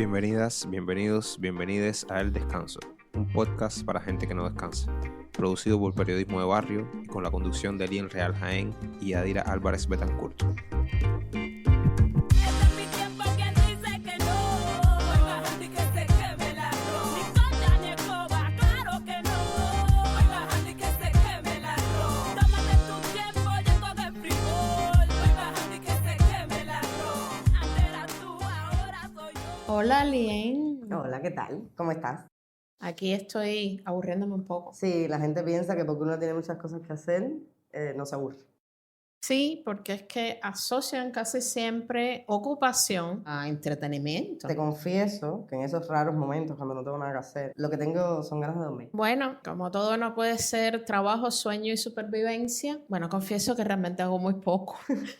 bienvenidas, bienvenidos, bienvenides a El Descanso, un podcast para gente que no descansa, producido por Periodismo de Barrio y con la conducción de Elien Real Jaén y Adira Álvarez Betancourt. Hola, Lien. Hola, ¿qué tal? ¿Cómo estás? Aquí estoy aburriéndome un poco. Sí, la gente piensa que porque uno tiene muchas cosas que hacer, no se aburre. Sí, porque es que asocian casi siempre ocupación a entretenimiento. Te confieso que en esos raros momentos, cuando no tengo nada que hacer, lo que tengo son ganas de dormir. Bueno, como todo no puede ser trabajo, sueño y supervivencia, bueno, confieso que realmente hago muy poco.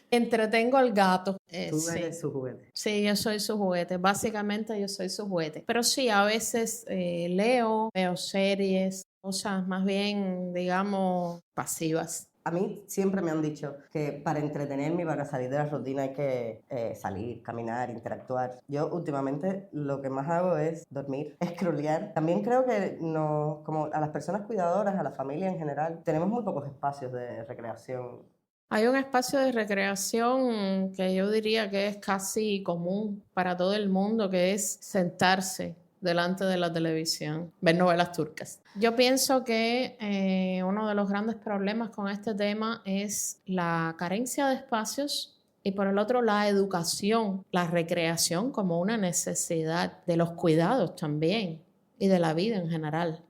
Entretengo al gato. Tú Sí. eres su juguete. Sí, yo soy su juguete. Básicamente yo soy su juguete. Pero sí, a veces leo, veo series, cosas más bien, digamos, pasivas. A mí siempre me han dicho que para entretenerme y para salir de la rutina hay que salir, caminar, interactuar. Yo últimamente lo que más hago es dormir, scrollear. También creo que como a las personas cuidadoras, a la familia en general, tenemos muy pocos espacios de recreación. Hay un espacio de recreación que yo diría que es casi común para todo el mundo, que es sentarse delante de la televisión, ver novelas turcas. Yo pienso que uno de los grandes problemas con este tema es la carencia de espacios y por el otro la educación, la recreación como una necesidad de los cuidados también y de la vida en general.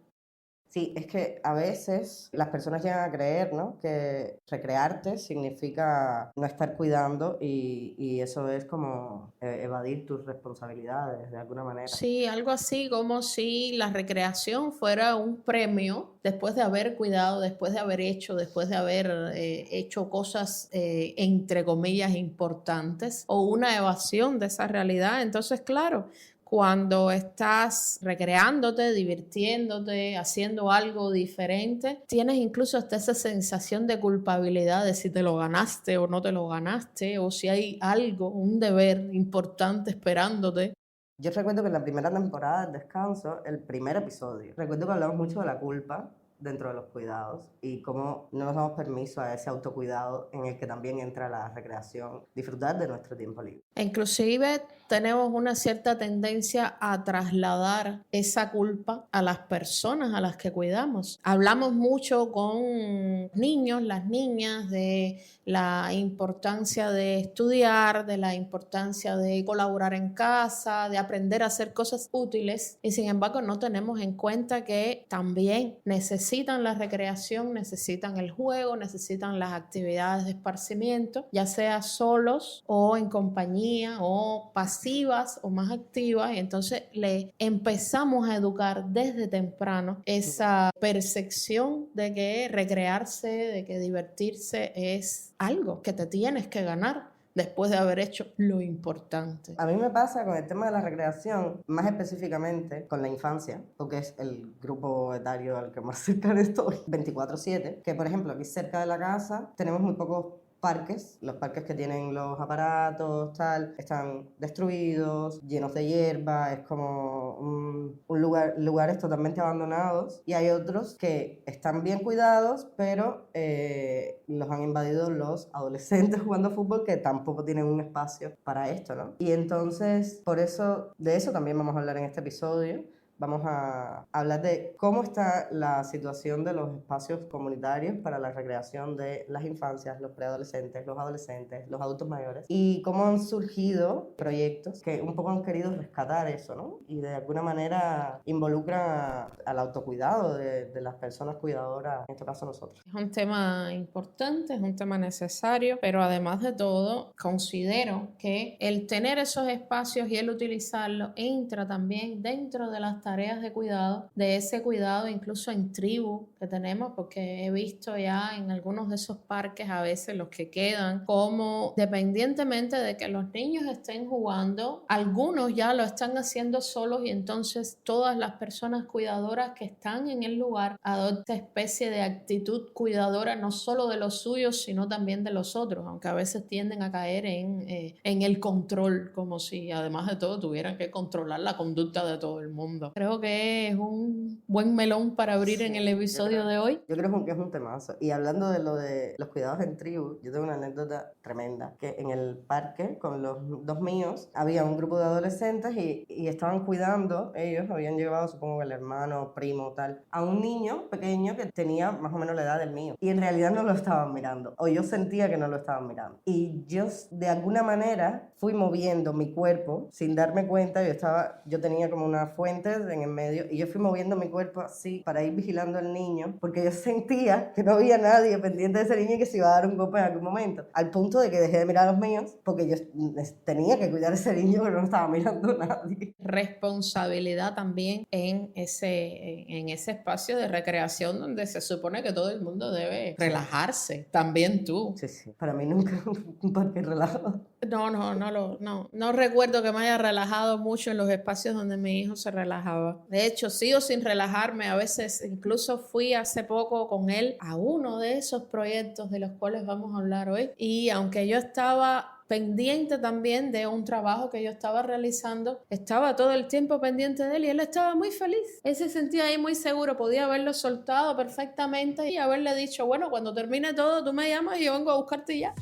Sí, es que a veces las personas llegan a creer, ¿no?, que recrearte significa no estar cuidando y eso es como evadir tus responsabilidades de alguna manera. Sí, algo así como si la recreación fuera un premio después de haber cuidado, después de haber hecho, después de haber hecho cosas entre comillas importantes o una evasión de esa realidad. Entonces, claro, cuando estás recreándote, divirtiéndote, haciendo algo diferente, tienes incluso hasta esa sensación de culpabilidad de si te lo ganaste o no te lo ganaste, o si hay algo, un deber importante esperándote. Yo recuerdo que en la primera temporada del Descanso, el primer episodio, recuerdo que hablamos mucho de la culpa dentro de los cuidados y cómo no nos damos permiso a ese autocuidado en el que también entra la recreación, disfrutar de nuestro tiempo libre. Inclusive tenemos una cierta tendencia a trasladar esa culpa a las personas a las que cuidamos. Hablamos mucho con niños, las niñas, de la importancia de estudiar, de la importancia de colaborar en casa, de aprender a hacer cosas útiles y sin embargo no tenemos en cuenta que también necesitan la recreación, necesitan el juego, necesitan las actividades de esparcimiento, ya sea solos o en compañía o pasivas o más activas, y entonces le empezamos a educar desde temprano esa percepción de que recrearse, de que divertirse es algo que te tienes que ganar después de haber hecho lo importante. A mí me pasa con el tema de la recreación, más específicamente con la infancia, porque es el grupo etario al que más cercano estoy, 24/7, que por ejemplo aquí cerca de la casa tenemos muy pocos parques, los parques que tienen los aparatos, tal, están destruidos, llenos de hierba, es como lugares totalmente abandonados, y hay otros que están bien cuidados, pero los han invadido los adolescentes jugando fútbol que tampoco tienen un espacio para esto, ¿no? Y entonces, de eso también vamos a hablar en este episodio. Vamos a hablar de cómo está la situación de los espacios comunitarios para la recreación de las infancias, los preadolescentes, los adolescentes, los adultos mayores y cómo han surgido proyectos que un poco han querido rescatar eso, ¿no? Y de alguna manera involucran al autocuidado de las personas cuidadoras, en este caso nosotros. Es un tema importante, es un tema necesario, pero además de todo, considero que el tener esos espacios y el utilizarlos entra también dentro de las tareas tareas de cuidado, de ese cuidado incluso en tribu que tenemos, porque he visto ya en algunos de esos parques a veces los que quedan, como dependientemente de que los niños estén jugando, algunos ya lo están haciendo solos y entonces todas las personas cuidadoras que están en el lugar adoptan especie de actitud cuidadora no solo de los suyos, sino también de los otros, aunque a veces tienden a caer en el control, como si además de todo tuvieran que controlar la conducta de todo el mundo. Creo que es un buen melón para abrir en el episodio de hoy. Yo creo que es un temazo. Y hablando de lo de los cuidados en tribu, yo tengo una anécdota tremenda, que en el parque con los dos míos había un grupo de adolescentes y estaban cuidando, ellos habían llevado, supongo que el hermano, primo, tal, a un niño pequeño que tenía más o menos la edad del mío. Y en realidad no lo estaban mirando, o yo sentía que no lo estaban mirando. Y yo de alguna manera fui moviendo mi cuerpo sin darme cuenta. Yo tenía como una fuente en el medio y yo fui moviendo mi cuerpo así para ir vigilando al niño, porque yo sentía que no había nadie pendiente de ese niño y que se iba a dar un golpe en algún momento, al punto de que dejé de mirar a los míos porque yo tenía que cuidar a ese niño, pero no estaba mirando a nadie. Responsabilidad también en ese espacio de recreación donde se supone que todo el mundo debe relajarse, también tú. Sí, para mí nunca un parque relajado. No recuerdo que me haya relajado mucho en los espacios donde mi hijo se relajaba. De hecho, sigo sin relajarme. A veces incluso fui hace poco con él a uno de esos proyectos de los cuales vamos a hablar hoy. Y aunque yo estaba pendiente también de un trabajo que yo estaba realizando, estaba todo el tiempo pendiente de él y él estaba muy feliz. Él se sentía ahí muy seguro, podía haberlo soltado perfectamente y haberle dicho, bueno, cuando termine todo, tú me llamas y yo vengo a buscarte ya.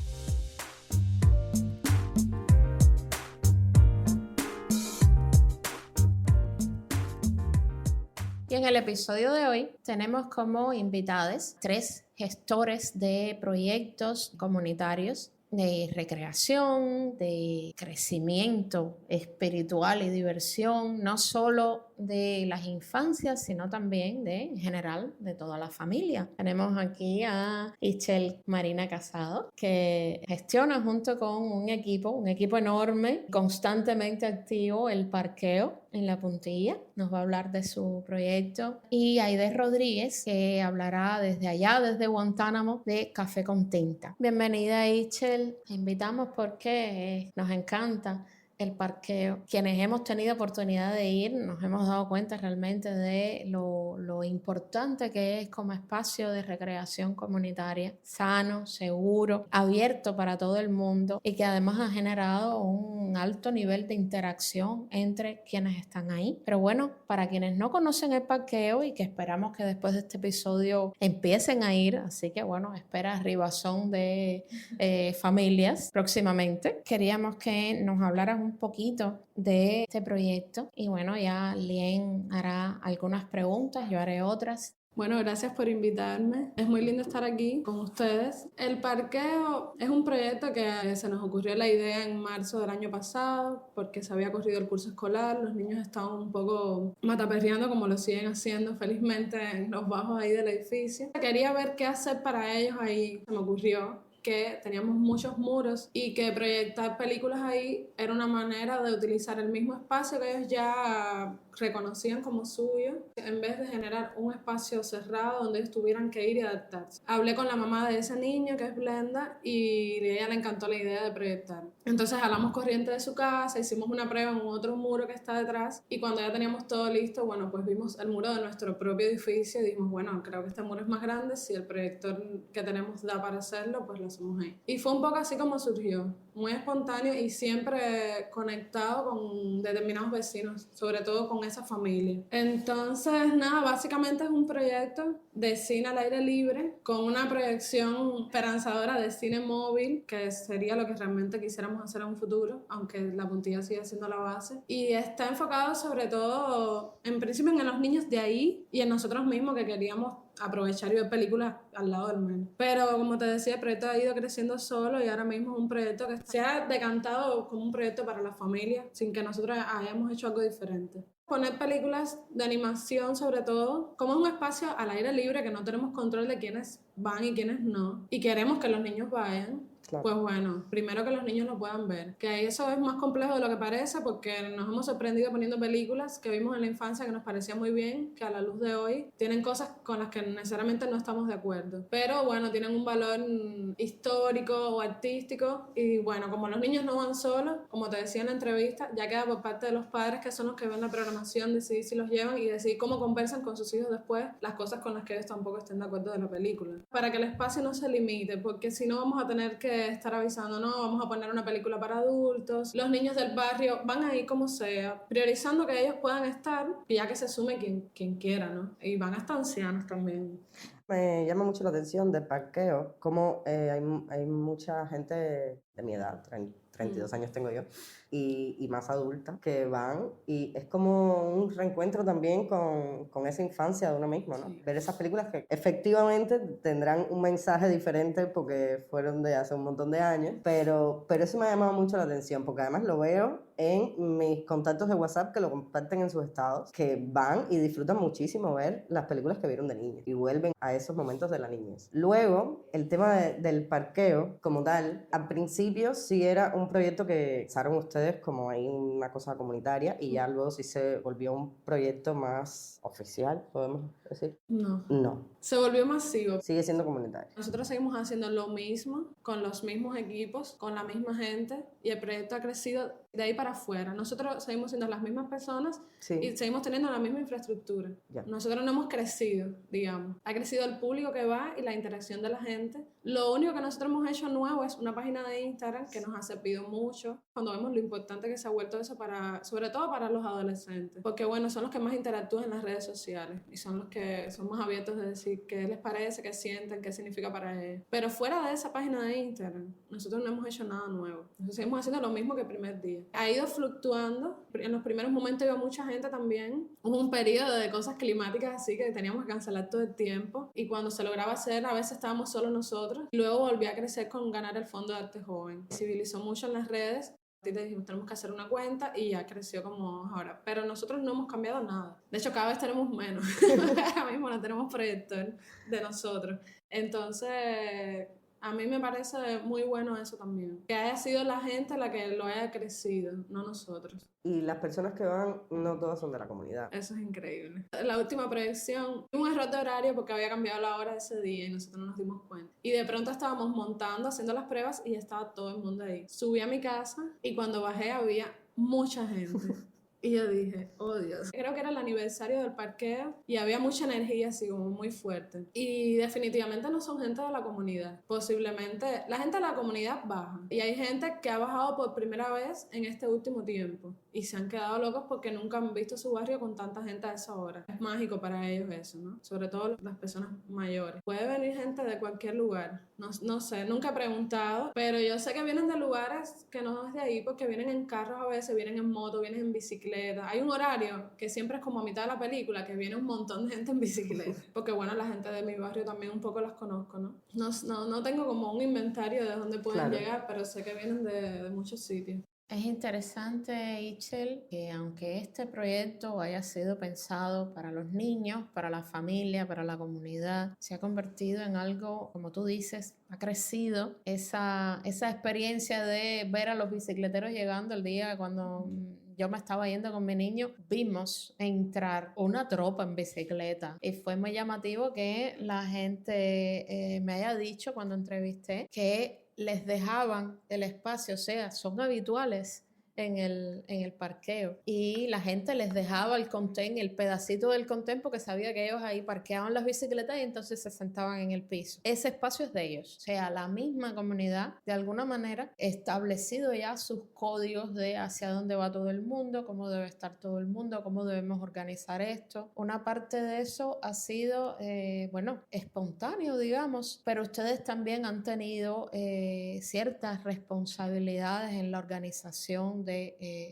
Y en el episodio de hoy tenemos como invitados 3 gestores de proyectos comunitarios de recreación, de crecimiento espiritual y diversión, no solo de las infancias, sino también en general, de toda la familia. Tenemos aquí a Ischel Marina Casado, que gestiona junto con un equipo enorme, constantemente activo, el parqueo en La Puntilla. Nos va a hablar de su proyecto. Y Aide Rodríguez, que hablará desde allá, desde Guantánamo, de Café con Tinta. Bienvenida, Ischel. Te invitamos porque nos encanta el parqueo. Quienes hemos tenido oportunidad de ir nos hemos dado cuenta realmente de lo importante que es como espacio de recreación comunitaria, sano, seguro, abierto para todo el mundo y que además ha generado un alto nivel de interacción entre quienes están ahí. Pero bueno, para quienes no conocen el parqueo y que esperamos que después de este episodio empiecen a ir, así que bueno, espera arribazón de familias próximamente. Queríamos que nos hablaras un poquito de este proyecto y bueno, ya Lien hará algunas preguntas, yo haré otras. Bueno, gracias por invitarme. Es muy lindo estar aquí con ustedes. El parqueo es un proyecto que se nos ocurrió la idea en marzo del año pasado porque se había corrido el curso escolar, los niños estaban un poco mataperreando como lo siguen haciendo felizmente en los bajos ahí del edificio. Quería ver qué hacer para ellos ahí, se me ocurrió que teníamos muchos muros y que proyectar películas ahí era una manera de utilizar el mismo espacio que ellos ya reconocían como suyo, en vez de generar un espacio cerrado donde ellos tuvieran que ir y adaptarse. Hablé con la mamá de ese niño, que es Blenda, y a ella le encantó la idea de proyectar. Entonces jalamos corriente de su casa, hicimos una prueba en otro muro que está detrás, y cuando ya teníamos todo listo, bueno, pues vimos el muro de nuestro propio edificio y dijimos, bueno, creo que este muro es más grande, si el proyector que tenemos da para hacerlo, pues lo hacemos ahí. Y fue un poco así como surgió, muy espontáneo y siempre conectado con determinados vecinos, sobre todo con esa familia. Entonces, nada, básicamente es un proyecto de cine al aire libre con una proyección esperanzadora de cine móvil, que sería lo que realmente quisiéramos hacer en un futuro, aunque La Puntilla sigue siendo la base. Y está enfocado sobre todo, en principio, en los niños de ahí y en nosotros mismos que queríamos aprovechar y ver películas al lado del menú. Pero como te decía, el proyecto ha ido creciendo solo y ahora mismo es un proyecto que se ha decantado como un proyecto para la familia sin que nosotros hayamos hecho algo diferente. Poner películas de animación sobre todo, como es un espacio al aire libre que no tenemos control de quiénes van y quiénes no, y queremos que los niños vayan, Claro. pues bueno, primero que los niños lo puedan ver. Que eso es más complejo de lo que parece porque nos hemos sorprendido poniendo películas que vimos en la infancia que nos parecían muy bien, que a la luz de hoy tienen cosas con las que necesariamente no estamos de acuerdo. Pero bueno, tienen un valor histórico o artístico y bueno, como los niños no van solos, como te decía en la entrevista, ya queda por parte de los padres que son los que ven la programación, decidir si los llevan y decidir cómo conversan con sus hijos después las cosas con las que ellos tampoco estén de acuerdo de la película. Para que el espacio no se limite, porque si no vamos a tener que estar avisando, no, vamos a poner una película para adultos, los niños del barrio van a ir como sea, priorizando que ellos puedan estar y ya que se sume quien quiera, ¿no? Y van hasta ancianos también. Me llama mucho la atención del parqueo, como hay mucha gente de mi edad, 32 años tengo yo, y más adulta, que van y es como un reencuentro también con esa infancia de uno mismo, ¿no? Sí. Ver esas películas que efectivamente tendrán un mensaje diferente porque fueron de hace un montón de años, pero eso me ha llamado mucho la atención, porque además lo veo en mis contactos de WhatsApp que lo comparten en sus estados, que van y disfrutan muchísimo ver las películas que vieron de niños y vuelven a esos momentos de la niñez. Luego, el tema del parqueo como tal, al principio sí era un proyecto que usaron ustedes como ahí una cosa comunitaria y ya luego sí se volvió un proyecto más oficial, podemos decir. No. No, Se volvió masivo. sigue siendo comunitario. Nosotros seguimos haciendo lo mismo, con los mismos equipos, con la misma gente, y el proyecto ha crecido de ahí para afuera. Nosotros seguimos siendo las mismas personas Sí. y seguimos teniendo la misma infraestructura. Ya. Nosotros no hemos crecido, digamos. Ha crecido el público que va y la interacción de la gente. Lo único que nosotros hemos hecho nuevo es una página de Instagram que nos ha servido mucho cuando vemos lo importante que se ha vuelto eso sobre todo para los adolescentes. Porque bueno, son los que más interactúan en las redes sociales y son los que son más abiertos de decir qué les parece, qué sienten, qué significa para ellos. Pero fuera de esa página de Instagram, nosotros no hemos hecho nada nuevo. Nosotros seguimos haciendo lo mismo que el primer día. Ha ido fluctuando. En los primeros momentos iba mucha gente también. Hubo un periodo de cosas climáticas así que teníamos que cancelar todo el tiempo. Y cuando se lograba hacer, a veces estábamos solo nosotros. Luego volvió a crecer con ganar el Fondo de Arte Joven. Visibilizó mucho en las redes. Y te dijimos, tenemos que hacer una cuenta y ya creció como ahora. Pero nosotros no hemos cambiado nada. De hecho, cada vez tenemos menos. Ahora mismo no tenemos proyector de nosotros. Entonces, a mí me parece muy bueno eso también. Que haya sido la gente la que lo haya crecido, no nosotros. Y las personas que van, no todas son de la comunidad. Eso es increíble. La última proyección, un error de horario porque había cambiado la hora de ese día y nosotros no nos dimos cuenta. Y de pronto estábamos montando, haciendo las pruebas y ya estaba todo el mundo ahí. Subí a mi casa y cuando bajé había mucha gente. Y yo dije, oh Dios. Creo que era el aniversario del parqueo y había mucha energía así como muy fuerte. Y definitivamente no son gente de la comunidad. Posiblemente la gente de la comunidad baja. Y hay gente que ha bajado por primera vez en este último tiempo. Y se han quedado locos porque nunca han visto su barrio con tanta gente a esa hora. Es mágico para ellos eso, ¿no? Sobre todo las personas mayores. Puede venir gente de cualquier lugar. No sé, nunca he preguntado. Pero yo sé que vienen de lugares que no es de ahí porque vienen en carros a veces, vienen en moto, vienen en bicicleta. Hay un horario que siempre es como a mitad de la película que viene un montón de gente en bicicleta. Porque bueno, la gente de mi barrio también un poco las conozco, ¿no? No tengo como un inventario de dónde pueden llegar, pero sé que vienen de muchos sitios. Es interesante, Itzel, que aunque este proyecto haya sido pensado para los niños, para la familia, para la comunidad, se ha convertido en algo, como tú dices, ha crecido esa experiencia de ver a los bicicleteros llegando el día cuando yo me estaba yendo con mi niño, vimos entrar una tropa en bicicleta y fue muy llamativo que la gente me haya dicho cuando entrevisté que les dejaban el espacio, o sea, son habituales en el parqueo y la gente les dejaba el pedacito del contén porque sabía que ellos ahí parqueaban las bicicletas y entonces se sentaban en el piso. Ese espacio es de ellos, o sea, la misma comunidad de alguna manera establecido ya sus códigos de hacia dónde va todo el mundo, cómo debe estar todo el mundo, cómo debemos organizar esto. Una parte de eso ha sido, espontáneo, digamos, pero ustedes también han tenido ciertas responsabilidades en la organización de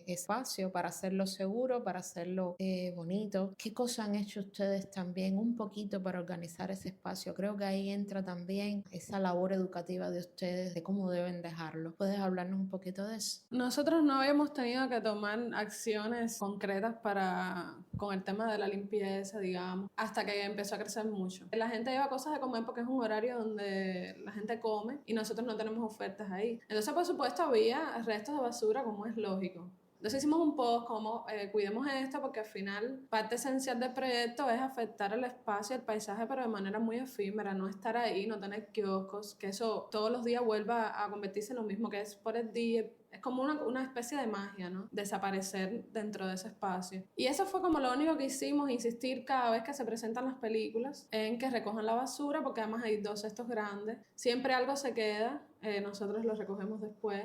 espacio para hacerlo seguro, para hacerlo bonito. ¿Qué cosas han hecho ustedes también un poquito para organizar ese espacio? Creo que ahí entra también esa labor educativa de ustedes de cómo deben dejarlo. ¿Puedes hablarnos un poquito de eso? Nosotros no habíamos tenido que tomar acciones concretas para con el tema de la limpieza, digamos, hasta que empezó a crecer mucho. La gente lleva cosas de comer porque es un horario donde la gente come y nosotros no tenemos ofertas ahí. Entonces, por supuesto, había restos de basura, como es lógico. Entonces hicimos un post como cuidemos esto, porque al final parte esencial del proyecto es afectar el espacio, el paisaje, pero de manera muy efímera, no estar ahí, no tener kioscos, que eso todos los días vuelva a convertirse en lo mismo que es por el día. Es como una especie de magia, ¿no? Desaparecer dentro de ese espacio. Y eso fue como lo único que hicimos, insistir cada vez que se presentan las películas en que recojan la basura, porque además hay 2 cestos grandes. Siempre algo se queda, nosotros lo recogemos después.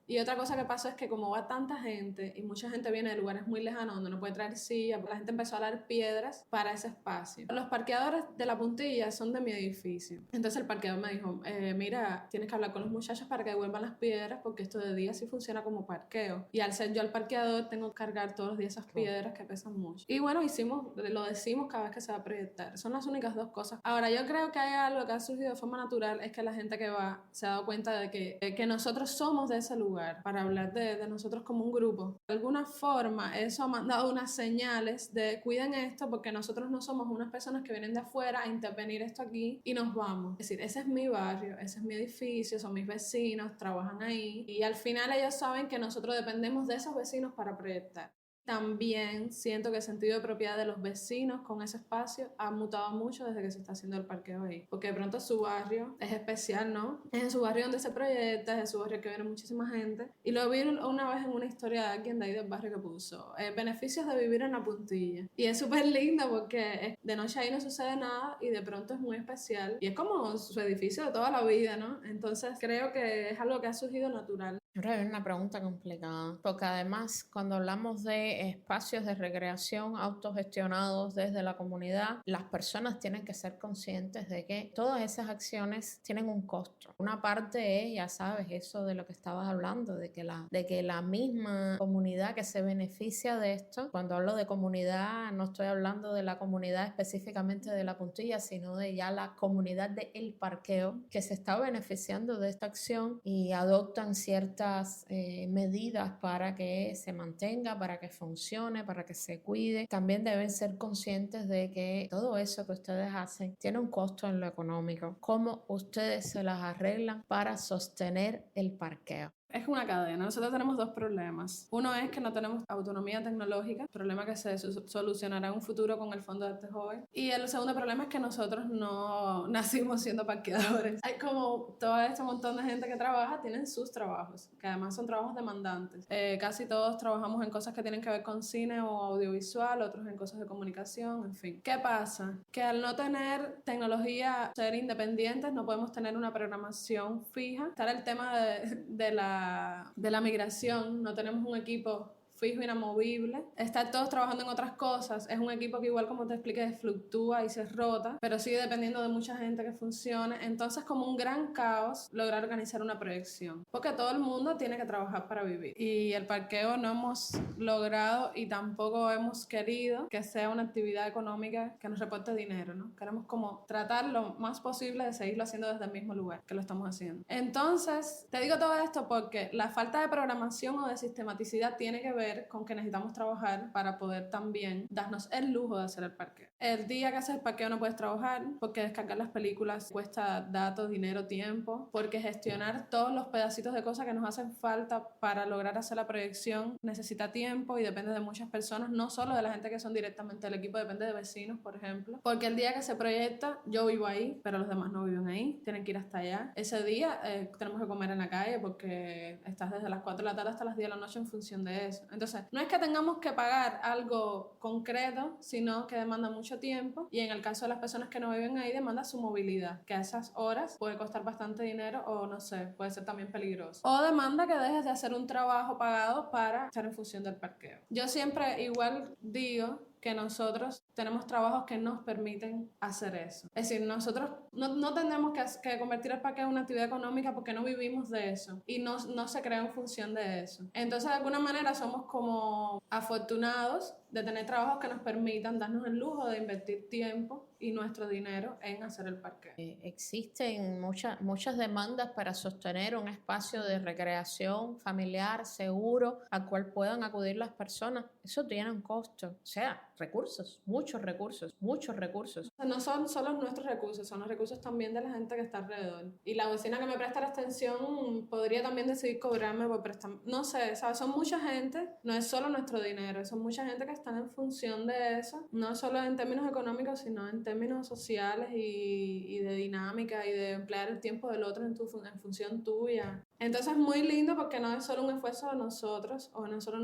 Y otra cosa que pasó es que como va tanta gente y mucha gente viene de lugares muy lejanos donde no puede traer silla, la gente empezó a dar piedras para ese espacio. Los parqueadores de la Puntilla son de mi edificio. Entonces el parqueador me dijo, mira, tienes que hablar con los muchachos para que devuelvan las piedras porque esto de día sí funciona como parqueo. Y al ser yo el parqueador tengo que cargar todos los días esas piedras que pesan mucho. Y bueno, lo decimos cada vez que se va a proyectar. Son las únicas 2 cosas. Ahora, yo creo que hay algo que ha surgido de forma natural, es que la gente que va se ha dado cuenta de que nosotros somos de ese lugar. Para hablar de nosotros como un grupo. De alguna forma, eso ha mandado unas señales de cuiden esto porque nosotros no somos unas personas que vienen de afuera a intervenir esto aquí y nos vamos. Es decir, ese es mi barrio, ese es mi edificio, son mis vecinos, trabajan ahí y al final ellos saben que nosotros dependemos de esos vecinos para proyectar. También siento que el sentido de propiedad de los vecinos con ese espacio ha mutado mucho desde que se está haciendo el parqueo ahí. Porque de pronto su barrio es especial, ¿no? Es en su barrio donde se proyecta, es en su barrio que viene muchísima gente. Y lo vi una vez en una historia de alguien de ahí del barrio que puso beneficios de vivir en la Puntilla. Y es súper lindo porque de noche ahí no sucede nada y de pronto es muy especial. Y es como su edificio de toda la vida, ¿no? Entonces creo que es algo que ha surgido natural. Ahora es una pregunta complicada, porque además cuando hablamos de espacios de recreación autogestionados desde la comunidad, las personas tienen que ser conscientes de que todas esas acciones tienen un costo. Una parte es, ya sabes, eso de lo que estabas hablando, de que la misma comunidad que se beneficia de esto, cuando hablo de comunidad no estoy hablando de la comunidad específicamente de la Puntilla, sino de ya la comunidad de El Parqueo que se está beneficiando de esta acción y adoptan ciertas medidas para que se mantenga, para que funcione, para que se cuide. También deben ser conscientes de que todo eso que ustedes hacen tiene un costo en lo económico. ¿Cómo ustedes se las arreglan para sostener el parqueo? Es una cadena. Nosotros tenemos 2 problemas. Uno es que no tenemos autonomía tecnológica, problema que se solucionará en un futuro con el Fondo de Arte Joven. Y el segundo problema es que nosotros no nacimos siendo parqueadores. Hay como todo este montón de gente que trabaja, tienen sus trabajos, que además son trabajos demandantes. Casi todos trabajamos en cosas que tienen que ver con cine o audiovisual, otros en cosas de comunicación, en fin. ¿Qué pasa? Que al no tener tecnología, ser independientes, no podemos tener una programación fija. Está el tema de la migración, no tenemos un equipo fijo, inamovible. Estar todos trabajando en otras cosas. Es un equipo que igual, como te expliqué, fluctúa y se rota, pero sigue dependiendo de mucha gente que funcione. Entonces, como un gran caos lograr organizar una proyección, porque todo el mundo tiene que trabajar para vivir. Y el parqueo no hemos logrado y tampoco hemos querido que sea una actividad económica que nos reporte dinero, ¿no? Queremos como tratar lo más posible de seguirlo haciendo desde el mismo lugar que lo estamos haciendo. Entonces, te digo todo esto porque la falta de programación o de sistematicidad tiene que ver con que necesitamos trabajar para poder también darnos el lujo de hacer el parqueo. El día que haces el parqueo no puedes trabajar porque descargar las películas cuesta datos, dinero, tiempo, porque gestionar todos los pedacitos de cosas que nos hacen falta para lograr hacer la proyección necesita tiempo y depende de muchas personas, no solo de la gente que son directamente del equipo, depende de vecinos, por ejemplo, porque el día que se proyecta yo vivo ahí, pero los demás no viven ahí, tienen que ir hasta allá. Ese día tenemos que comer en la calle porque estás desde las 4 de la tarde hasta las 10 de la noche en función de eso. Entonces, no es que tengamos que pagar algo concreto, sino que demanda mucho tiempo y en el caso de las personas que no viven ahí demanda su movilidad, que a esas horas puede costar bastante dinero o no sé, puede ser también peligroso. O demanda que dejes de hacer un trabajo pagado para estar en función del parqueo. Yo siempre igual digo que nosotros tenemos trabajos que nos permiten hacer eso. Es decir, nosotros no tendremos que convertir el parqueo en una actividad económica porque no vivimos de eso y no se crea en función de eso. Entonces, de alguna manera somos como afortunados de tener trabajos que nos permitan darnos el lujo de invertir tiempo y nuestro dinero en hacer el parqueo. Existen muchas demandas para sostener un espacio de recreación familiar seguro al cual puedan acudir las personas. Eso tiene un costo, o sea, recursos, muchos recursos, muchos recursos. No son solo nuestros recursos, son los recursos también de la gente que está alrededor. Y la vecina que me presta la extensión podría también decidir cobrarme por prestar. No sé, ¿sabes? Son mucha gente, no es solo nuestro dinero, son mucha gente que están en función de eso, no solo en términos económicos, sino en términos sociales y de dinámica y de emplear el tiempo del otro en función tuya. Entonces es muy lindo porque no es solo un esfuerzo de nosotros o no es solo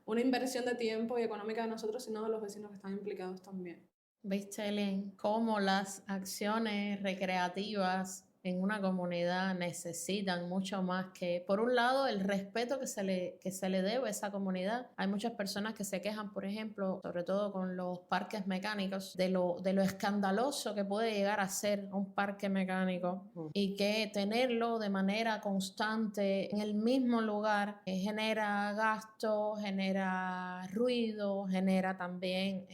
una inversión de tiempo y económica de nosotros, sino de los vecinos que están implicados también. ¿Viste, Elin, cómo las acciones recreativas en una comunidad necesitan mucho más que, por un lado, el respeto que se le debe a esa comunidad? Hay muchas personas que se quejan, por ejemplo, sobre todo con los parques mecánicos, de lo escandaloso que puede llegar a ser un parque mecánico y que tenerlo de manera constante en el mismo lugar genera gasto, genera ruido, genera también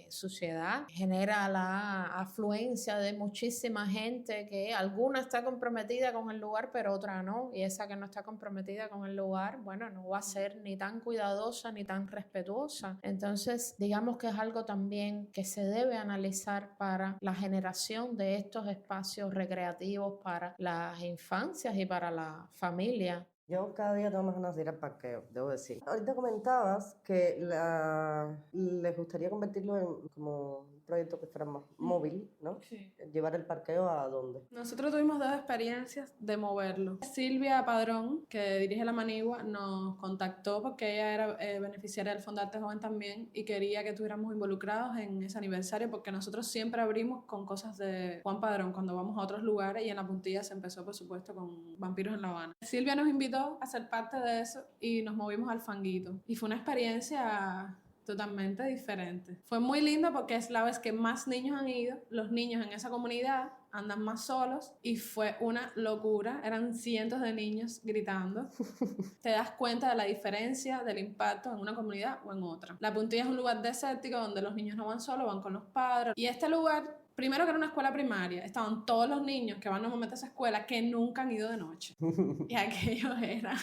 suciedad, genera la afluencia de muchísima gente que alguna está comprometida con el lugar, pero otra no, y esa que no está comprometida con el lugar, bueno, no va a ser ni tan cuidadosa ni tan respetuosa. Entonces, digamos que es algo también que se debe analizar para la generación de estos espacios recreativos para las infancias y para la familia. Yo cada día tengo más ganas de ir al parqueo, debo decir. Ahorita comentabas que les gustaría convertirlo en como un proyecto que fuera más móvil, ¿no? Sí. Llevar el parqueo a dónde. Nosotros tuvimos 2 experiencias de moverlo. Silvia Padrón, que dirige La Manigua, nos contactó porque ella era beneficiaria del Fondarte Joven también y quería que estuviéramos involucrados en ese aniversario porque nosotros siempre abrimos con cosas de Juan Padrón cuando vamos a otros lugares y en La Puntilla se empezó, por supuesto, con Vampiros en La Habana. Silvia nos invitó a ser parte de eso y nos movimos al Fanguito. Y fue una experiencia totalmente diferente. Fue muy lindo porque es la vez que más niños han ido. Los niños en esa comunidad andan más solos y fue una locura. Eran cientos de niños gritando. Te das cuenta de la diferencia, del impacto en una comunidad o en otra. La Puntilla es un lugar desértico donde los niños no van solos, van con los padres. Y este lugar, primero que era una escuela primaria, estaban todos los niños que van normalmente a esa escuela que nunca han ido de noche. Y aquello era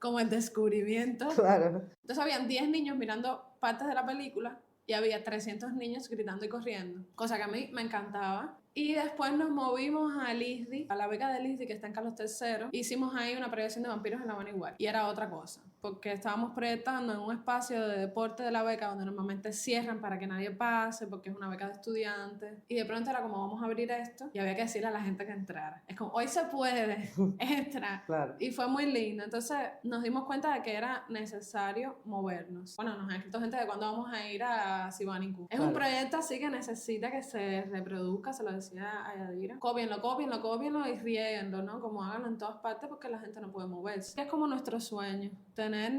como el descubrimiento. Claro. Entonces habían 10 niños mirando partes de la película y había 300 niños gritando y corriendo, cosa que a mí me encantaba. Y después nos movimos a Lisdi, a la beca de Lisdi que está en Carlos III. Hicimos ahí una proyección de Vampiros en La Habana igual. Y era otra cosa, porque estábamos proyectando en un espacio de deporte de la beca donde normalmente cierran para que nadie pase, porque es una beca de estudiantes. Y de pronto era como, vamos a abrir esto y había que decirle a la gente que entrara. Es como, hoy se puede, entra. Claro. Y fue muy lindo. Entonces nos dimos cuenta de que era necesario movernos. Bueno, nos ha escrito gente de cuándo vamos a ir a Sibánico. Es un proyecto así que necesita que se reproduzca, se lo decía a Yadira. Cópienlo y riéguenlo, ¿no? Como háganlo en todas partes porque la gente no puede moverse. Es como nuestro sueño, tener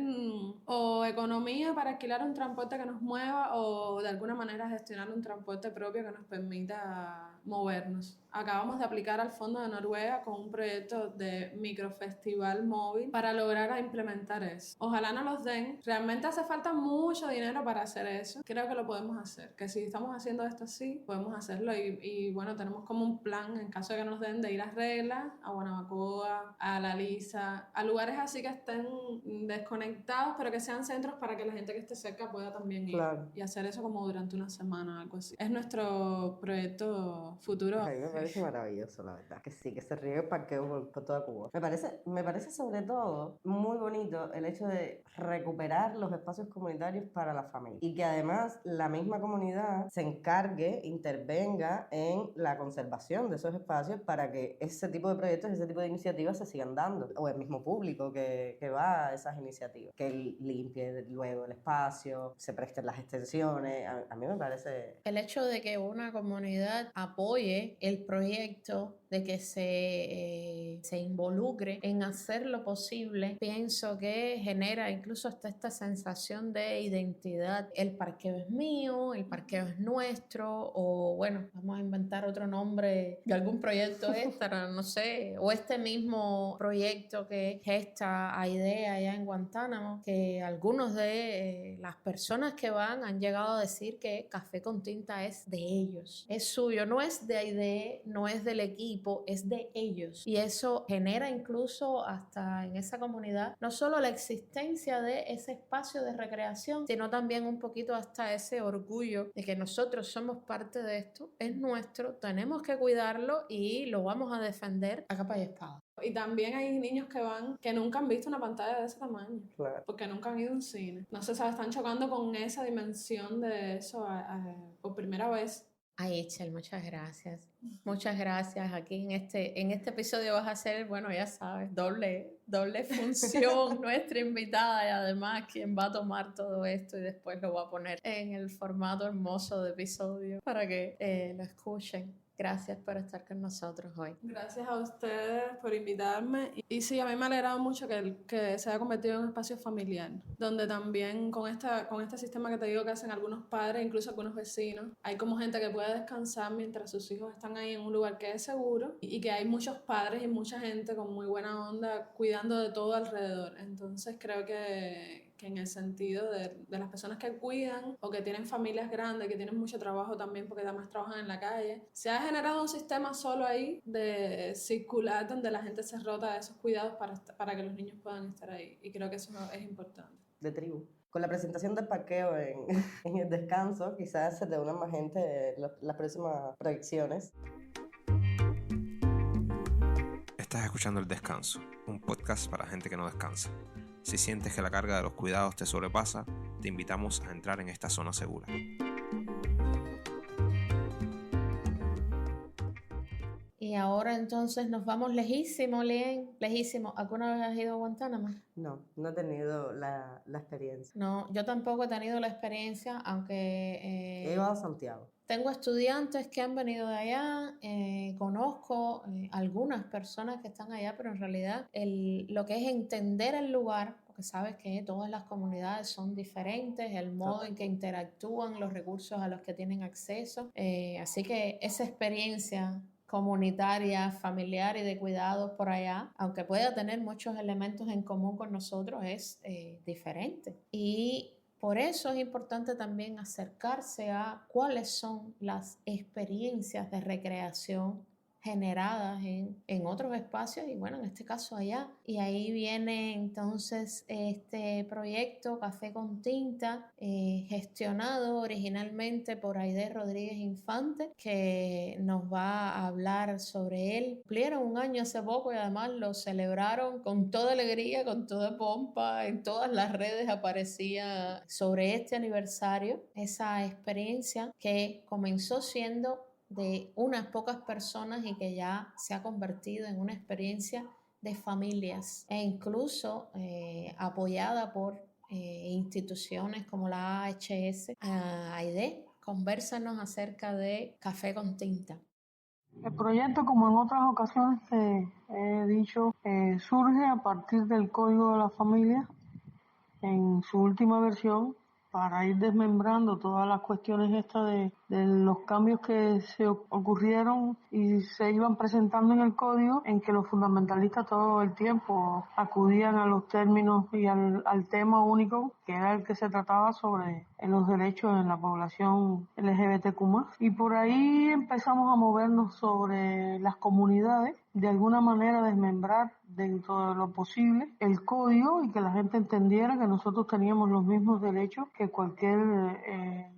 o economía para alquilar un transporte que nos mueva o de alguna manera gestionar un transporte propio que nos permita movernos. Acabamos de aplicar al Fondo de Noruega con un proyecto de microfestival móvil para lograr implementar eso. Ojalá nos los den. Realmente hace falta mucho dinero para hacer eso. Creo que lo podemos hacer. Que si estamos haciendo esto así, podemos hacerlo. Y bueno, tenemos como un plan en caso de que nos den de ir a Regla, a Guanabacoa, a La Lisa, a lugares así que estén desconectados, pero que sean centros para que la gente que esté cerca pueda también ir. Claro. Y hacer eso como durante una semana, algo así. Es nuestro proyecto futuro. Ay, me parece maravilloso, la verdad. Que sí, que se riegue el parqueo por toda Cuba. Me parece sobre todo muy bonito el hecho de recuperar los espacios comunitarios para la familia. Y que además la misma comunidad se encargue, intervenga en la conservación de esos espacios para que ese tipo de proyectos, ese tipo de iniciativas se sigan dando. O el mismo público que va a esas iniciativas. Que limpie luego el espacio, se presten las extensiones. A mí me parece... El hecho de que una comunidad apoye el proyecto, de que se se involucre en hacer lo posible, pienso que genera incluso hasta esta sensación de identidad. El parqueo es mío, el parqueo es nuestro, o bueno, vamos a inventar otro nombre de algún proyecto extra, no sé, o este mismo proyecto que gesta AIDEA allá en Guantánamo, que algunos de las personas que van han llegado a decir que Café con Tinta es de ellos, es suyo, no es de AIDEA, no es del equipo, es de ellos. Y eso genera incluso hasta en esa comunidad no solo la existencia de ese espacio de recreación, sino también un poquito hasta ese orgullo de que nosotros somos parte de esto, es nuestro, tenemos que cuidarlo y lo vamos a defender a capa y espada. Y también hay niños que van que nunca han visto una pantalla de ese tamaño, Claro. porque nunca han ido a un cine. No sé, ¿sabes? Están chocando con esa dimensión de eso por primera vez. Ay, Echel, muchas gracias. Muchas gracias. Aquí en este episodio vas a hacer, bueno, ya sabes, doble función, nuestra invitada y además quien va a tomar todo esto y después lo va a poner en el formato hermoso de episodio para que lo escuchen. Gracias por estar con nosotros hoy. Gracias a ustedes por invitarme. Y sí, a mí me ha alegrado mucho que se haya convertido en un espacio familiar, donde también con este sistema que te digo que hacen algunos padres, incluso algunos vecinos, hay como gente que puede descansar mientras sus hijos están ahí en un lugar que es seguro y que hay muchos padres y mucha gente con muy buena onda cuidando de todo alrededor. Entonces creo que en el sentido de las personas que cuidan o que tienen familias grandes, que tienen mucho trabajo también porque además trabajan en la calle, se ha generado un sistema solo ahí de circular donde la gente se rota de esos cuidados para que los niños puedan estar ahí, y creo que eso es importante. De tribu. Con la presentación del parqueo en el descanso, quizás se te unan más gente en las próximas proyecciones. Estás escuchando El Descanso, un podcast para gente que no descansa. Si sientes que la carga de los cuidados te sobrepasa, te invitamos a entrar en esta zona segura. Y ahora entonces nos vamos lejísimo, Lien, lejísimo. ¿Alguna vez has ido a Guantánamo? No, no he tenido la experiencia. No, yo tampoco he tenido la experiencia, aunque He ido a Santiago. tengo estudiantes que han venido de allá, conozco algunas personas que están allá, pero en realidad lo que es entender el lugar, porque sabes que todas las comunidades son diferentes, el modo en que interactúan, los recursos a los que tienen acceso, así que esa experiencia comunitaria, familiar y de cuidados por allá, aunque pueda tener muchos elementos en común con nosotros, es diferente. Y por eso es importante también acercarse a cuáles son las experiencias de recreación generadas en otros espacios y bueno, en este caso allá. Y ahí viene entonces este proyecto Café con Tinta, gestionado originalmente por Aide Rodríguez Infante, que nos va a hablar sobre él. Cumplieron un año hace poco y además lo celebraron con toda alegría, con toda pompa, en todas las redes aparecía sobre este aniversario, esa experiencia que comenzó siendo de unas pocas personas y que ya se ha convertido en una experiencia de familias e incluso apoyada por instituciones como la AHS. Aide, convérsanos acerca de Café con Tinta. El proyecto, como en otras ocasiones que he dicho, surge a partir del Código de la Familia en su última versión, para ir desmembrando todas las cuestiones estas de los cambios que se ocurrieron y se iban presentando en el código, en que los fundamentalistas todo el tiempo acudían a los términos y al tema único, que era el que se trataba sobre los derechos en la población LGBTQ+. Y por ahí empezamos a movernos sobre las comunidades, de alguna manera desmembrar dentro de lo posible el código y que la gente entendiera que nosotros teníamos los mismos derechos que cualquier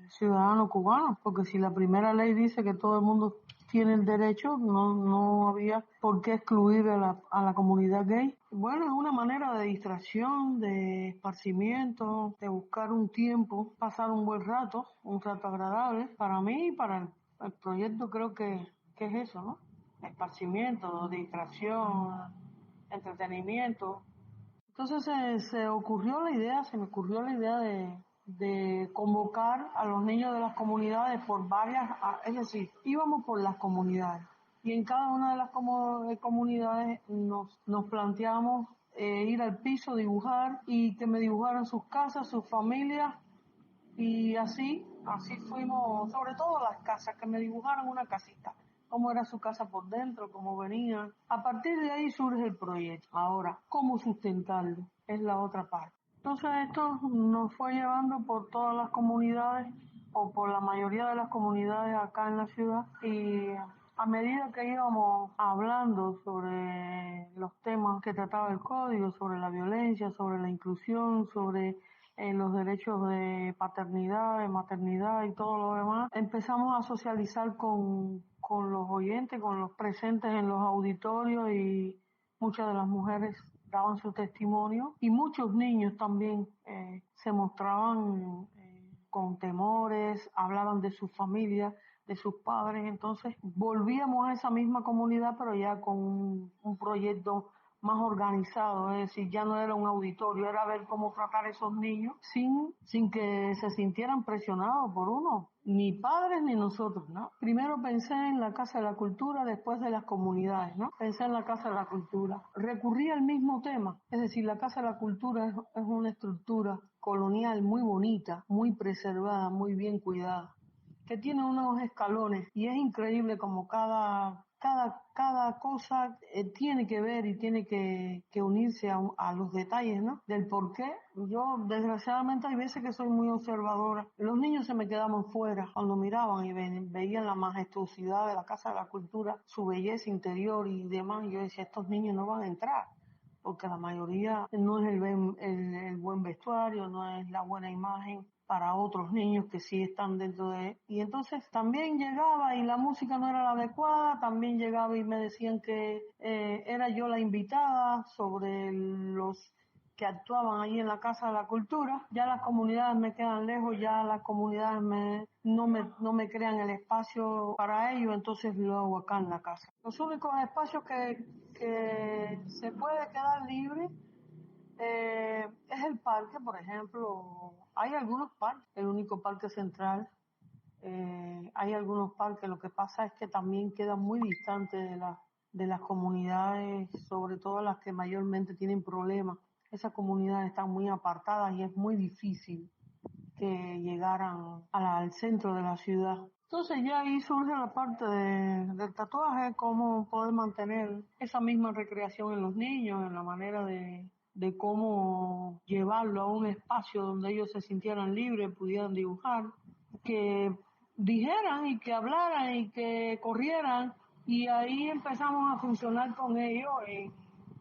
ciudadano cubano, porque si la primera ley dice que todo el mundo tiene el derecho, no había por qué excluir a la comunidad gay. Bueno, es una manera de distracción, de esparcimiento, de buscar un tiempo, pasar un buen rato, un rato agradable. Para mí y para el proyecto creo que es eso, ¿no? Esparcimiento, distracción, entretenimiento. Entonces se me ocurrió la idea de convocar a los niños de las comunidades por varias, es decir, íbamos por las comunidades. y en cada una de las comunidades nos planteamos ir al piso, dibujar y que me dibujaran sus casas, sus familias y así fuimos, sobre todo las casas, que me dibujaran una casita, cómo era su casa por dentro, cómo venía. A partir de ahí surge el proyecto. Ahora, cómo sustentarlo es la otra parte. Entonces esto nos fue llevando por todas las comunidades o por la mayoría de las comunidades acá en la ciudad y a medida que íbamos hablando sobre los temas que trataba el código, sobre la violencia, sobre la inclusión, sobre los derechos de paternidad, de maternidad y todo lo demás, empezamos a socializar con los oyentes, con los presentes en los auditorios y muchas de las mujeres daban su testimonio y muchos niños también se mostraban con temores, hablaban de sus familias, de sus padres. Entonces volvíamos a esa misma comunidad, pero ya con un proyecto más organizado, es decir, ya no era un auditorio, era ver cómo tratar a esos niños sin que se sintieran presionados por uno, ni padres ni nosotros, ¿no? Primero pensé en la Casa de la Cultura, después de las comunidades, ¿no? Pensé en la Casa de la Cultura. Recurrí al mismo tema, es decir, la Casa de la Cultura es una estructura colonial muy bonita, muy preservada, muy bien cuidada, que tiene unos escalones y es increíble como cada cosa tiene que ver y tiene que unirse a los detalles, ¿no? Del por qué. Yo, desgraciadamente, hay veces que soy muy observadora. Los niños se me quedaban fuera cuando miraban y veían la majestuosidad de la Casa de la Cultura, su belleza interior y demás. Yo decía, estos niños no van a entrar, porque la mayoría no es el buen vestuario, no es la buena imagen para otros niños que sí están dentro de... Y entonces también llegaba y la música no era la adecuada, también llegaba y me decían que era yo la invitada sobre los que actuaban ahí en la Casa de la Cultura. Ya las comunidades me quedan lejos, ya las comunidades no me crean el espacio para ello, entonces lo hago acá en la casa. Los únicos espacios que se puede quedar libre es el parque, por ejemplo. Hay algunos parques, el único parque central. Hay algunos parques, lo que pasa es que también quedan muy distantes de las comunidades, sobre todo las que mayormente tienen problemas. Esas comunidades están muy apartadas y es muy difícil que llegaran al centro de la ciudad. Entonces ya ahí surge la parte del tatuaje, cómo poder mantener esa misma recreación en los niños, en la manera de cómo llevarlo a un espacio donde ellos se sintieran libres, pudieran dibujar, que dijeran y que hablaran y que corrieran, y ahí empezamos a funcionar con ellos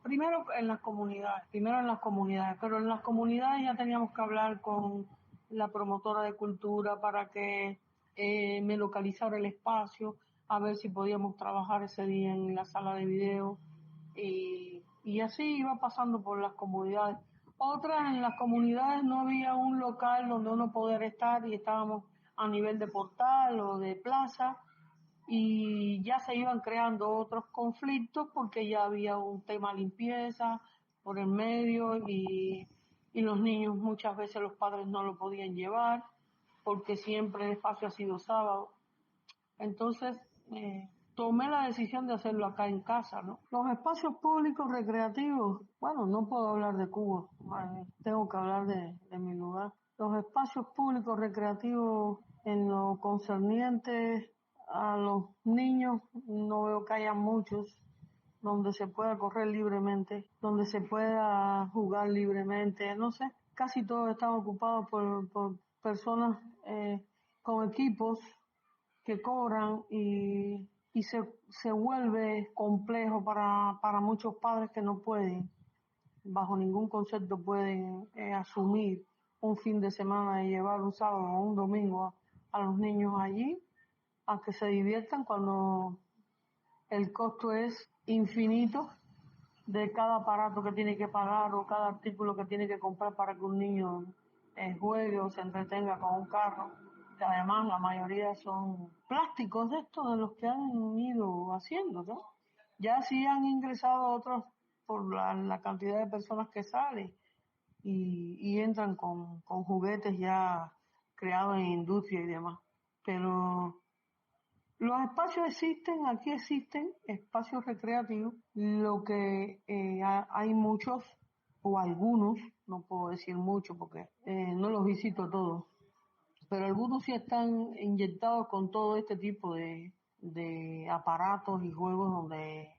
primero en las comunidades, pero en las comunidades ya teníamos que hablar con la promotora de cultura para que me localizara el espacio, a ver si podíamos trabajar ese día en la sala de video y así iba pasando por las comunidades. Otras en las comunidades no había un local donde uno poder estar y estábamos a nivel de portal o de plaza y ya se iban creando otros conflictos porque ya había un tema limpieza por el medio y los niños muchas veces los padres no lo podían llevar porque siempre el espacio ha sido sábado. Entonces tomé la decisión de hacerlo acá en casa, ¿no? Los espacios públicos recreativos, bueno, no puedo hablar de Cuba, tengo que hablar de mi lugar. Los espacios públicos recreativos en lo concerniente a los niños, no veo que haya muchos donde se pueda correr libremente, donde se pueda jugar libremente, no sé, casi todos están ocupados por personas con equipos que cobran y se vuelve complejo para muchos padres que no pueden, bajo ningún concepto pueden asumir un fin de semana y llevar un sábado o un domingo a los niños allí a que se diviertan cuando el costo es infinito de cada aparato que tiene que pagar o cada artículo que tiene que comprar para que un niño juegue o se entretenga con un carro, que además la mayoría son plásticos de estos de los que han ido haciendo, ¿no? Ya sí han ingresado otros por la cantidad de personas que salen y entran con juguetes ya creados en industria y demás. Pero Los espacios existen, aquí existen espacios recreativos, lo que hay muchos o algunos, no puedo decir muchos porque no los visito todos, pero algunos sí están inyectados con todo este tipo de aparatos y juegos donde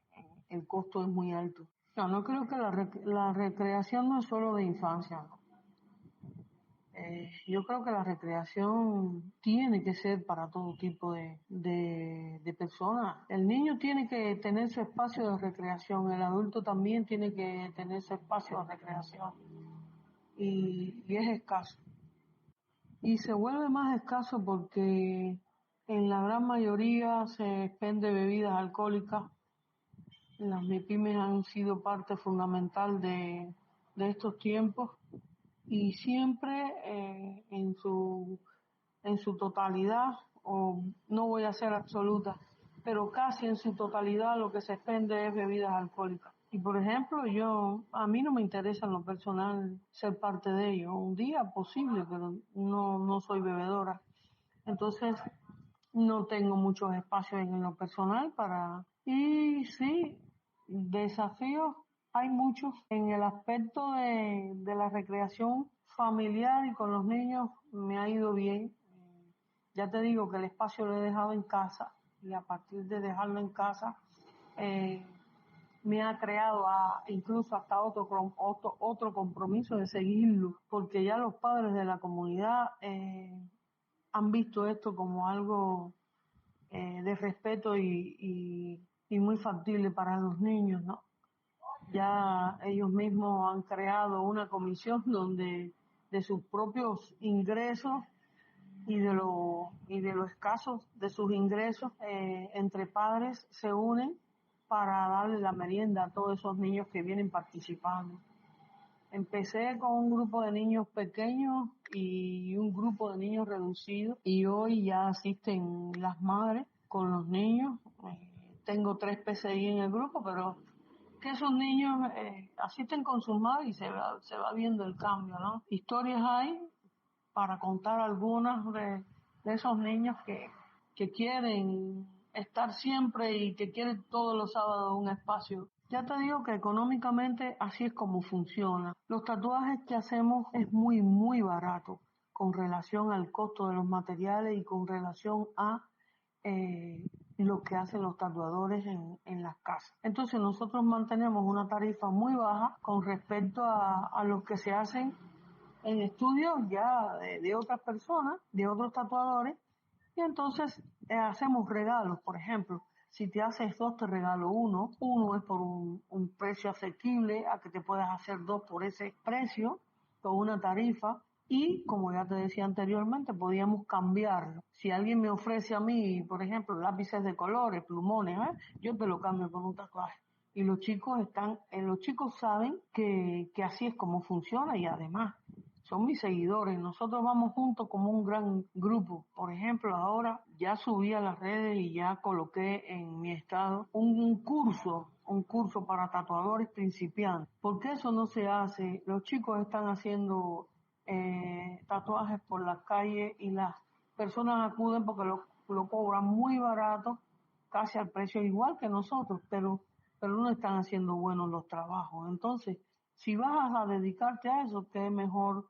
el costo es muy alto. No creo que la recreación no es solo de infancia, ¿no? Yo creo que la recreación tiene que ser para todo tipo de personas. El niño tiene que tener su espacio de recreación, el adulto también tiene que tener su espacio de recreación y es escaso. Y se vuelve más escaso porque en la gran mayoría se expende bebidas alcohólicas. Las MIPYMES han sido parte fundamental de estos tiempos y siempre en su totalidad, o no voy a ser absoluta, pero casi en su totalidad lo que se expende es bebidas alcohólicas. Y por ejemplo, a mí no me interesa en lo personal ser parte de ello. Un día posible, pero no soy bebedora. Entonces, no tengo muchos espacios en lo personal y sí, desafíos hay muchos en el aspecto de la recreación familiar y con los niños me ha ido bien. Ya te digo que el espacio lo he dejado en casa y a partir de dejarlo en casa eh, me ha creado incluso hasta otro compromiso de seguirlo, porque ya los padres de la comunidad han visto esto como algo de respeto y muy factible para los niños, ¿no? Ya ellos mismos han creado una comisión donde de sus propios ingresos y de los escasos de sus ingresos entre padres se unen para darle la merienda a todos esos niños que vienen participando. Empecé con un grupo de niños pequeños y un grupo de niños reducidos y hoy ya asisten las madres con los niños. Tengo 3 PCI en el grupo, pero que esos niños asisten con sus madres y se va viendo el cambio, ¿no? Historias hay para contar algunas de esos niños que quieren estar siempre y que quieren todos los sábados un espacio. Ya te digo que económicamente así es como funciona. Los tatuajes que hacemos es muy, muy barato con relación al costo de los materiales y con relación a lo que hacen los tatuadores en las casas. Entonces nosotros mantenemos una tarifa muy baja con respecto a los que se hacen en estudios ya de otras personas, de otros tatuadores, y entonces hacemos regalos. Por ejemplo, si te haces 2 te regalo uno es por un precio asequible a que te puedas hacer 2 por ese precio, con una tarifa, y como ya te decía anteriormente, podíamos cambiarlo. Si alguien me ofrece a mí, por ejemplo, lápices de colores, plumones, yo te lo cambio por un tatuaje. Y los chicos saben que así es como funciona y además son mis seguidores. Nosotros vamos juntos como un gran grupo. Por ejemplo, ahora ya subí a las redes y ya coloqué en mi estado un curso para tatuadores principiantes. Porque eso no se hace. Los chicos están haciendo tatuajes por las calles y las personas acuden porque lo cobran muy barato, casi al precio igual que nosotros, pero no están haciendo buenos los trabajos. Entonces, si vas a dedicarte a eso, qué mejor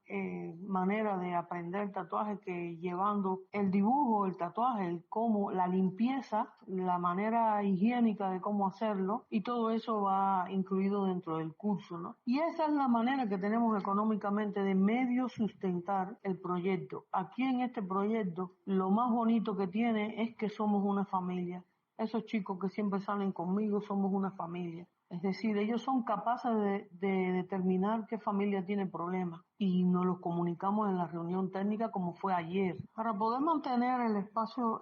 manera de aprender tatuaje que llevando el dibujo, el tatuaje, el cómo, la limpieza, la manera higiénica de cómo hacerlo, y todo eso va incluido dentro del curso, ¿no? Y esa es la manera que tenemos económicamente de medio sustentar el proyecto. Aquí en este proyecto, lo más bonito que tiene es que somos una familia. Esos chicos que siempre salen conmigo somos una familia. Es decir, ellos son capaces de determinar qué familia tiene problemas y nos los comunicamos en la reunión técnica como fue ayer. Para poder mantener el espacio,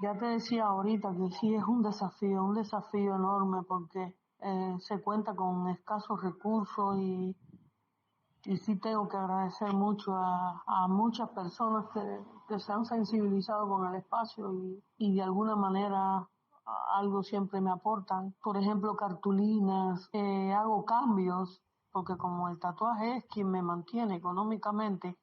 ya te decía ahorita que sí es un desafío enorme porque se cuenta con escasos recursos y sí tengo que agradecer mucho a muchas personas que se han sensibilizado con el espacio y de alguna manera algo siempre me aportan. Por ejemplo, cartulinas, hago cambios, porque como el tatuaje es quien me mantiene económicamente,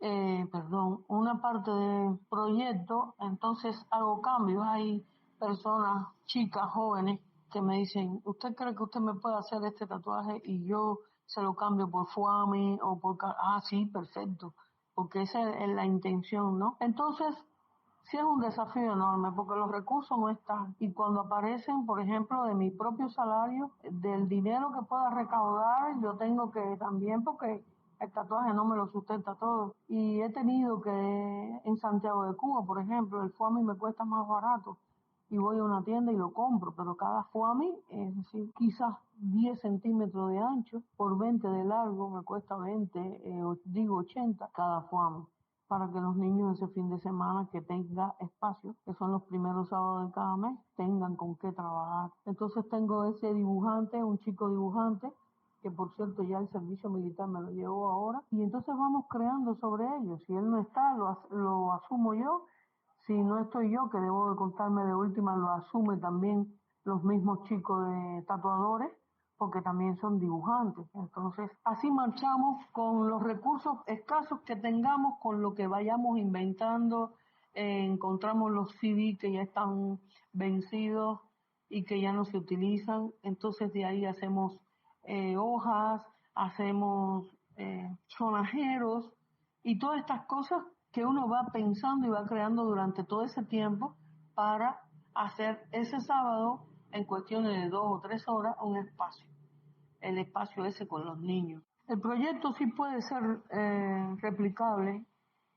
una parte del proyecto, entonces hago cambios. Hay personas, chicas, jóvenes, que me dicen, ¿usted cree que usted me puede hacer este tatuaje? Y yo se lo cambio por Fuami o por... sí, perfecto, porque esa es la intención, ¿no? Entonces, sí es un desafío enorme porque los recursos no están. Y cuando aparecen, por ejemplo, de mi propio salario, del dinero que pueda recaudar, yo tengo que también, porque el tatuaje no me lo sustenta todo. Y he tenido que, en Santiago de Cuba, por ejemplo, el Fuami me cuesta más barato. Y voy a una tienda y lo compro, pero cada Fuami, es decir, quizás 10 centímetros de ancho por 20 de largo, me cuesta 80 cada Fuami, para que los niños ese fin de semana que tenga espacio, que son los primeros sábados de cada mes, tengan con qué trabajar. Entonces tengo ese dibujante, un chico dibujante, que por cierto ya el servicio militar me lo llevó ahora, y entonces vamos creando sobre ello. Si él no está, lo asumo yo. Si no estoy yo, que debo de contarme de última, lo asumen también los mismos chicos de tatuadores, porque también son dibujantes. Entonces, así marchamos con los recursos escasos que tengamos, con lo que vayamos inventando. Encontramos los CD que ya están vencidos y que ya no se utilizan. Entonces, de ahí hacemos hojas, hacemos sonajeros y todas estas cosas que uno va pensando y va creando durante todo ese tiempo para hacer ese sábado, en cuestiones de 2 o 3 horas, un espacio, el espacio ese con los niños. El proyecto sí puede ser replicable,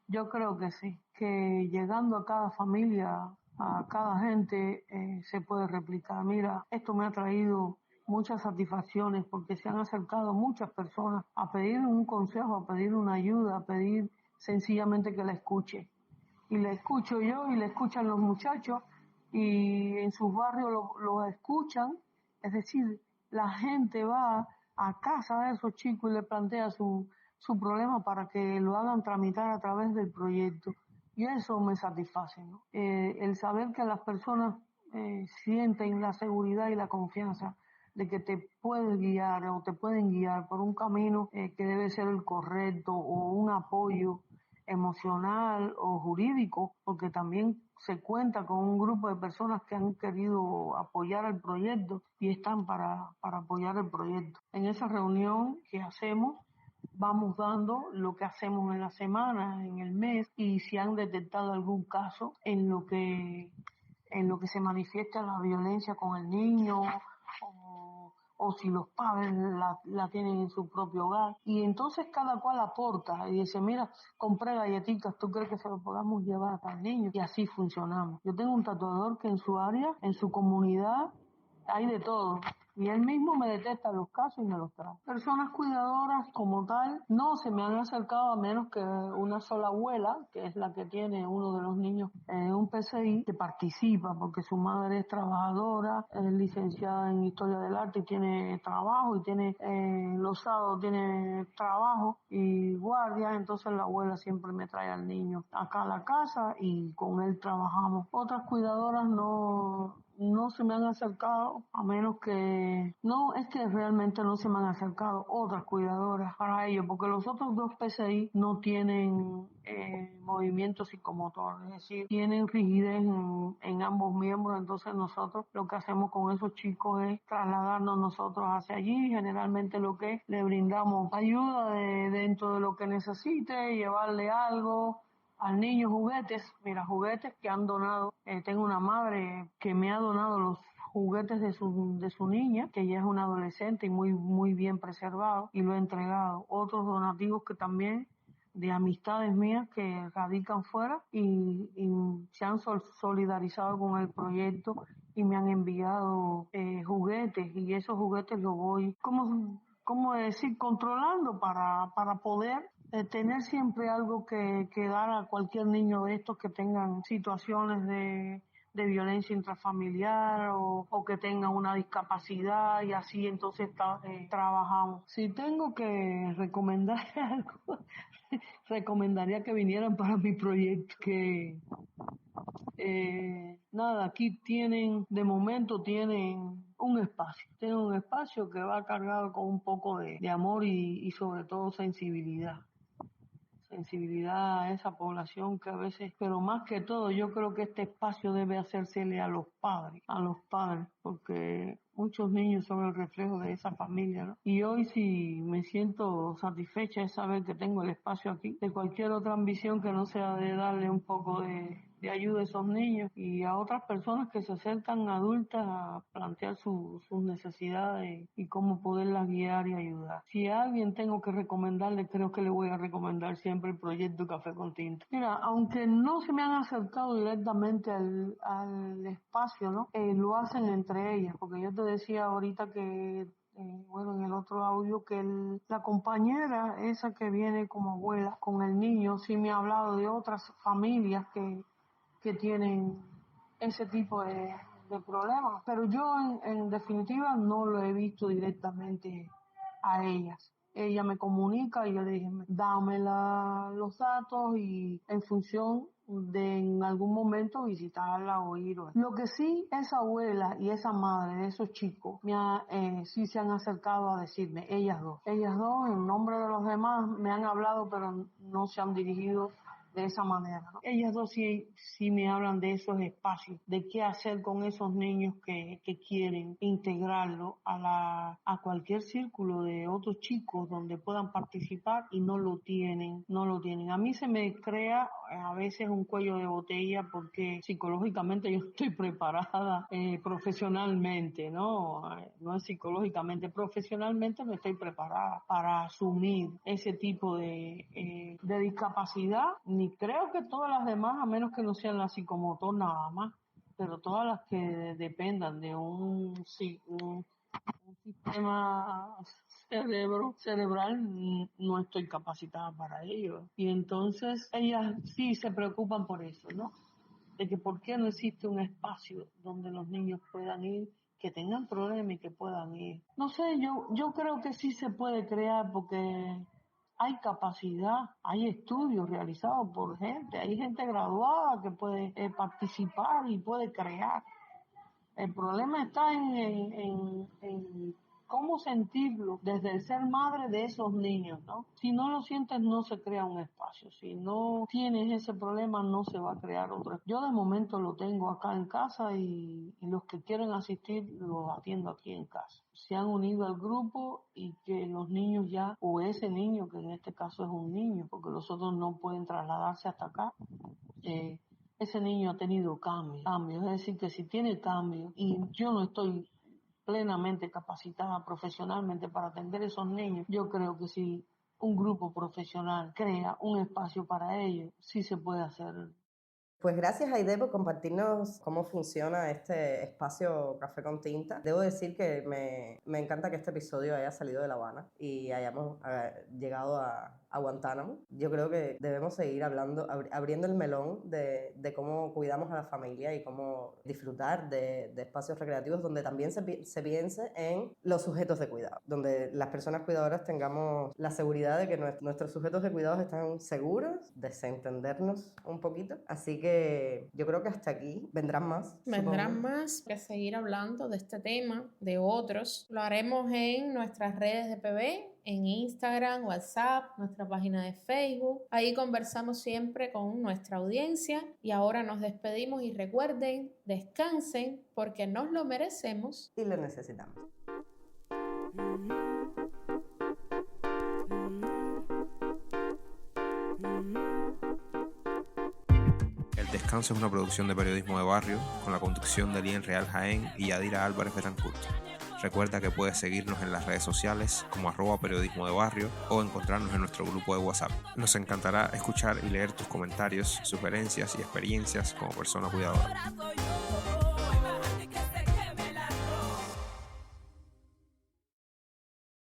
yo creo que sí, que llegando a cada familia, a cada gente, se puede replicar. Mira, esto me ha traído muchas satisfacciones porque se han acercado muchas personas a pedir un consejo, a pedir una ayuda, a pedir sencillamente que la escuche. Y la escucho yo y la escuchan los muchachos y en sus barrios lo escuchan, es decir, la gente va a casa de esos chicos y le plantea su problema para que lo hagan tramitar a través del proyecto. Y eso me satisface, ¿no? El saber que las personas sienten la seguridad y la confianza de que te puedes guiar o te pueden guiar por un camino que debe ser el correcto, o un apoyo emocional o jurídico, porque también se cuenta con un grupo de personas que han querido apoyar el proyecto y están para apoyar el proyecto. En esa reunión que hacemos, vamos dando lo que hacemos en la semana, en el mes, y si han detectado algún caso en lo que se manifiesta la violencia con el niño, o si los padres la tienen en su propio hogar. Y entonces cada cual aporta y dice, mira, compré galletitas, ¿tú crees que se lo podamos llevar a tal niño? Y así funcionamos. Yo tengo un tatuador que en su área, en su comunidad, hay de todo. Y él mismo me detecta los casos y me los trae. Personas cuidadoras como tal no se me han acercado, a menos que una sola abuela, que es la que tiene uno de los niños en un PCI, que participa porque su madre es trabajadora, es licenciada en Historia del Arte y tiene trabajo, y tiene los sábados tiene trabajo y guardia. Entonces la abuela siempre me trae al niño acá a la casa y con él trabajamos. Otras cuidadoras no se me han acercado, a menos que... No, es que realmente no se me han acercado otras cuidadoras para ello, porque los otros dos PCI no tienen movimiento psicomotor, es decir, tienen rigidez en ambos miembros. Entonces nosotros lo que hacemos con esos chicos es trasladarnos nosotros hacia allí. Generalmente lo que le brindamos ayuda dentro de lo que necesite, llevarle algo al niño, juguetes, mira, juguetes que han donado. Tengo una madre que me ha donado los juguetes de su niña, que ya es una adolescente y muy bien preservado, y lo he entregado. Otros donativos que también, de amistades mías que radican fuera y se han solidarizado con el proyecto y me han enviado juguetes, y esos juguetes los voy, ¿cómo decir?, controlando para poder tener siempre algo que dar a cualquier niño de estos que tengan situaciones de violencia intrafamiliar, o que tengan una discapacidad, y así entonces trabajamos. Si tengo que recomendar algo, recomendaría que vinieran para mi proyecto, que nada, aquí de momento tienen un espacio. Tienen un espacio que va cargado con un poco de amor y sobre todo sensibilidad. Sí. sensibilidad a esa población que a veces, pero más que todo yo creo que este espacio debe hacérsele a los padres, porque muchos niños son el reflejo de esa familia, ¿no? Y hoy sí me siento satisfecha de saber que tengo el espacio aquí, de cualquier otra ambición que no sea de darle un poco de ayuda a esos niños y a otras personas que se acercan adultas a plantear sus necesidades y cómo poderlas guiar y ayudar. Si a alguien tengo que recomendarle, creo que le voy a recomendar siempre el proyecto Café con Tinta. Mira, aunque no se me han acercado directamente al espacio, ¿no? Lo hacen entre ellas, porque yo te decía ahorita que en el otro audio que la compañera esa que viene como abuela con el niño sí me ha hablado de otras familias que tienen ese tipo de problemas, pero yo en definitiva no lo he visto directamente a ellas. Ella me comunica y yo le dije, dame los datos y en función de en algún momento visitarla o ir. Lo que sí, esa abuela y esa madre de esos chicos sí se han acercado a decirme, ellas dos en nombre de los demás me han hablado, pero no se han dirigido de esa manera, ¿no? Ellas dos sí me hablan de esos espacios, de qué hacer con esos niños que quieren integrarlo a cualquier círculo de otros chicos donde puedan participar y no lo tienen. A mí se me crea a veces un cuello de botella porque psicológicamente yo estoy preparada profesionalmente, ¿no? No es psicológicamente, profesionalmente no estoy preparada para asumir ese tipo de discapacidad, ni creo que todas las demás, a menos que no sean la psicomotor nada más, pero todas las que dependan de un sistema cerebral, no estoy capacitada para ello. Y entonces ellas sí se preocupan por eso, ¿no? De que por qué no existe un espacio donde los niños puedan ir, que tengan problemas y que puedan ir. No sé, yo creo que sí se puede crear porque hay capacidad, hay estudios realizados por gente, hay gente graduada que puede participar y puede crear. El problema está en cómo sentirlo desde el ser madre de esos niños, ¿no? Si no lo sientes, no se crea un espacio. Si no tienes ese problema, no se va a crear otro. Yo de momento lo tengo acá en casa y los que quieren asistir los atiendo aquí en casa. Se han unido al grupo y que los niños ya, o ese niño, que en este caso es un niño, porque los otros no pueden trasladarse hasta acá, ese niño ha tenido cambios, es decir, que si tiene cambios y yo no estoy plenamente capacitada profesionalmente para atender a esos niños, yo creo que si un grupo profesional crea un espacio para ellos, sí se puede hacer. Pues gracias, Aide, por compartirnos cómo funciona este espacio Café con Tinta. Debo decir que me encanta que este episodio haya salido de La Habana y hayamos llegado a Guantánamo. Yo creo que debemos seguir abriendo el melón de cómo cuidamos a la familia y cómo disfrutar de espacios recreativos donde también se piense en los sujetos de cuidado, donde las personas cuidadoras tengamos la seguridad de que nuestros sujetos de cuidados están seguros, de entendernos un poquito. Así que yo creo que hasta aquí vendrán más. Vendrán más para seguir hablando de este tema, de otros. Lo haremos en nuestras redes de PB, en Instagram, WhatsApp, nuestra página de Facebook. Ahí conversamos siempre con nuestra audiencia. Y ahora nos despedimos y recuerden, descansen porque nos lo merecemos y lo necesitamos. El Descanso es una producción de periodismo de barrio con la conducción de Lien Real Jaén y Yadira Álvarez Betancourt. Recuerda que puedes seguirnos en las redes sociales como @periodismo de barrio o encontrarnos en nuestro grupo de WhatsApp. Nos encantará escuchar y leer tus comentarios, sugerencias y experiencias como persona cuidadora.